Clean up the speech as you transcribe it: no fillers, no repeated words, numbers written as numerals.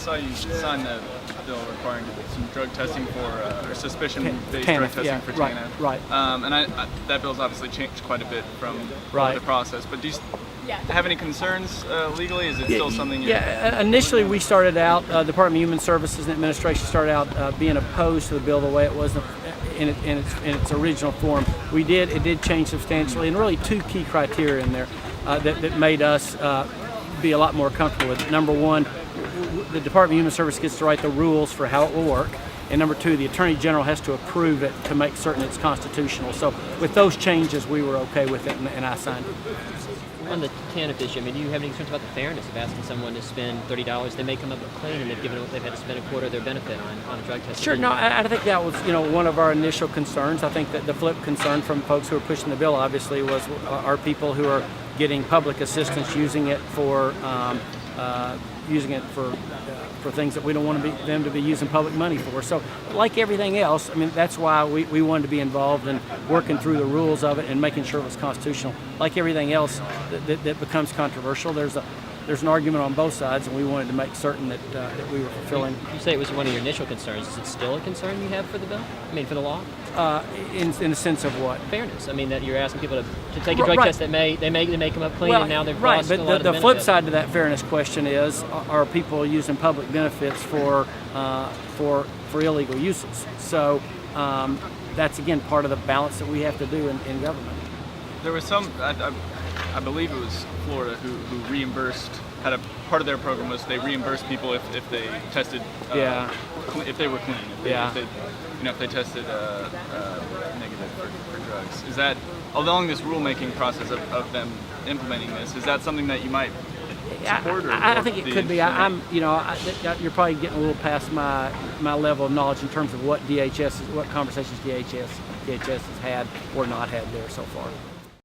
saw you sign the bill requiring some drug testing for, or suspicion-based drug testing for TANF. Right. And that bill's obviously changed quite a bit from the process. But do you have any concerns legally? Is it still something? Initially we started out, the Department of Human Services and Administration started out being opposed to the bill the way it was in its original form. It did change substantially, and really two key criteria in there that made us be a lot more comfortable with it. Number one, the Department of Human Services gets to write the rules for how it will work. And number two, the Attorney General has to approve it to make certain it's constitutional. So with those changes, we were okay with it, and I signed it. On the TANF issue, I mean, do you have any concerns about the fairness of asking someone to spend $30? They may come up with clean, and they've had to spend a quarter of their benefit on a drug test. Sure, no, I think that was one of our initial concerns. I think that the flip concern from folks who are pushing the bill obviously was are people who are getting public assistance using it for things that we don't want them to be using public money for. So like everything else, I mean, that's why we wanted to be involved in working through the rules of it and making sure it was constitutional. Like everything else that becomes controversial, there's an argument on both sides, and we wanted to make certain that we were fulfilling. You say it was one of your initial concerns. Is it still a concern you have for the bill? I mean, for the law? In the sense of what? Fairness. I mean, that you're asking people to take a drug test that may come up clean, and now they've lost a lot but of the the flip side to that fairness question is, are people using public benefits for illegal uses? So that's again part of the balance that we have to do in government. There was some, I believe it was Florida, who reimbursed, had a part of their program was they reimbursed people if they tested, if they were clean, if they tested negative for drugs. Is that, along this rulemaking process of them implementing this, is that something that you might support? I think it could be. You're probably getting a little past my level of knowledge in terms of what conversations DHS has had or not had there so far.